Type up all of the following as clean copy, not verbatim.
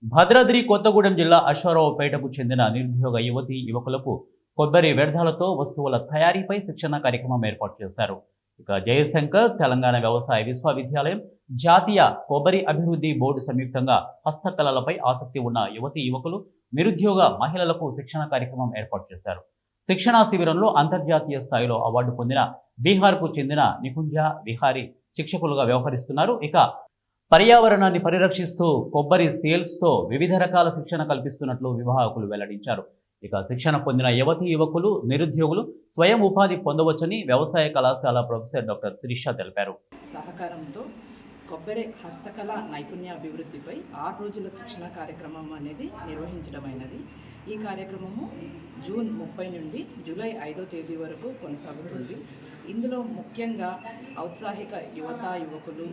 భద్రాద్రి కొత్తగూడెం జిల్లా అశ్వారావుపేటకు చెందిన నిరుద్యోగ యువతీ యువకులకు కొబ్బరి వ్యర్థాలతో వస్తువుల తయారీపై శిక్షణ కార్యక్రమం ఏర్పాటు చేశారు. ఇక జయశంకర్ తెలంగాణ వ్యవసాయ విశ్వవిద్యాలయం, జాతీయ కొబ్బరి అభివృద్ధి బోర్డు సంయుక్తంగా హస్తకళలపై ఆసక్తి ఉన్న యువతీ యువకులు, నిరుద్యోగ మహిళలకు శిక్షణ కార్యక్రమం ఏర్పాటు చేశారు. శిక్షణా శిబిరంలో అంతర్జాతీయ స్థాయిలో అవార్డు పొందిన బీహార్కు చెందిన నికుంజ విహారీ శిక్షకులుగా వ్యవహరిస్తున్నారు. ఇక పర్యావరణాన్ని పరిరక్షిస్తూ కొబ్బరి సేల్స్తో వివిధ రకాల శిక్షణ కల్పిస్తున్నట్లు వివాహకులు వెల్లడించారు. ఇక శిక్షణ పొందిన యువతీ యువకులు, నిరుద్యోగులు స్వయం ఉపాధి పొందవచ్చని వ్యవసాయ కళాశాల ప్రొఫెసర్ డాక్టర్ శిరీష తెలిపారు. సహకారంతో కొబ్బరి హస్తకళ నైపుణ్య అభివృద్ధిపై 6 రోజుల శిక్షణ కార్యక్రమం అనేది నిర్వహించడమైనది. ఈ కార్యక్రమము జూన్ 30 నుండి జూలై 5వ తేదీ వరకు కొనసాగుతుంది. ఇందులో ముఖ్యంగా ఔత్సాహిక యువకులు,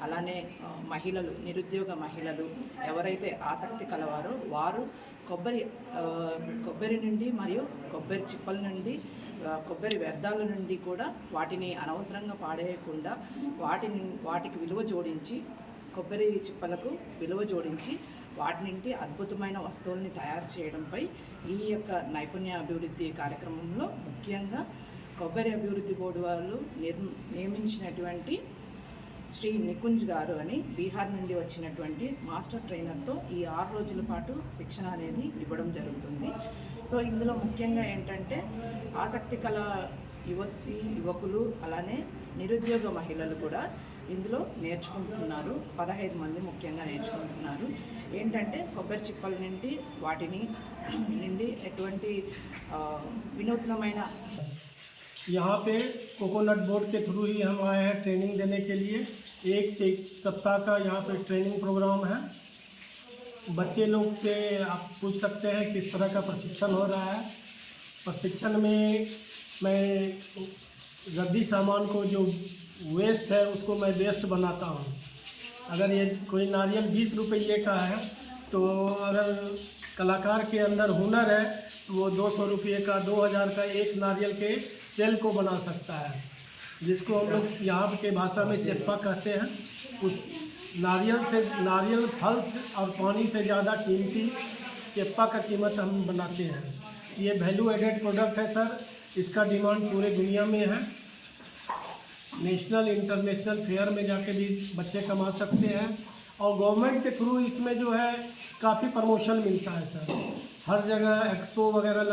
అలానే మహిళలు, నిరుద్యోగ మహిళలు ఎవరైతే ఆసక్తి కలవారో వారు కొబ్బరి నుండి మరియు కొబ్బరి చిప్పల నుండి, కొబ్బరి వ్యర్థాల నుండి కూడా వాటిని అనవసరంగా పాడేయకుండా వాటికి విలువ జోడించి, కొబ్బరి చిప్పలకు విలువ జోడించి వాటి నుండి అద్భుతమైన వస్తువుల్ని తయారు చేయడంపై ఈ యొక్క నైపుణ్య అభివృద్ధి కార్యక్రమంలో ముఖ్యంగా కొబ్బరి అభివృద్ధి బోర్డు వాళ్ళు నియమించినటువంటి శ్రీ నికుంజ్ గారు అని బీహార్ నుండి వచ్చినటువంటి మాస్టర్ ట్రైనర్తో ఈ 6 రోజుల పాటు శిక్షణ అనేది ఇవ్వడం జరుగుతుంది. సో ఇందులో ముఖ్యంగా ఏంటంటే ఆసక్తి కల యువకులు, అలానే నిరుద్యోగ మహిళలు కూడా ఇందులో నేర్చుకుంటున్నారు. 15 మంది ముఖ్యంగా నేర్చుకుంటున్నారు. ఏంటంటే కొబ్బరి చిప్పల నుండి వాటిని ఎటువంటి వినూత్నమైన यहाँ पे कोकोनट बोर्ड के थ्रू ही हम आए हैं ट्रेनिंग देने के लिए। 1 से 1 सप्ताह का यहाँ पे ट्रेनिंग प्रोग्राम है। बच्चे लोग से आप पूछ सकते हैं किस तरह का प्रशिक्षण हो रहा है। प्रशिक्षण में मैं रद्दी सामान को जो वेस्ट है उसको मैं बेस्ट बनाता हूँ। अगर ये कोई नारियल 20 रुपये का है तो अगर कलाकार के अंदर हुनर है तो वो 200 रुपये का, 2000 का एक नारियल के सेल को बना सकता है, जिसको हम लोग यहाँ के भाषा में चेप्पा कहते हैं। उस नारियल फल और पानी से ज़्यादा कीमती चेप्पा का कीमत हम बनाते हैं। ये वैल्यू एडेड प्रोडक्ट है सर। इसका डिमांड पूरे दुनिया में है। नेशनल इंटरनेशनल फेयर में जाके भी बच्चे कमा सकते हैं और गवर्नमेंट के थ्रू इसमें जो है काफ़ी प्रमोशन मिलता है सर। हर जगह एक्सपो वगैरह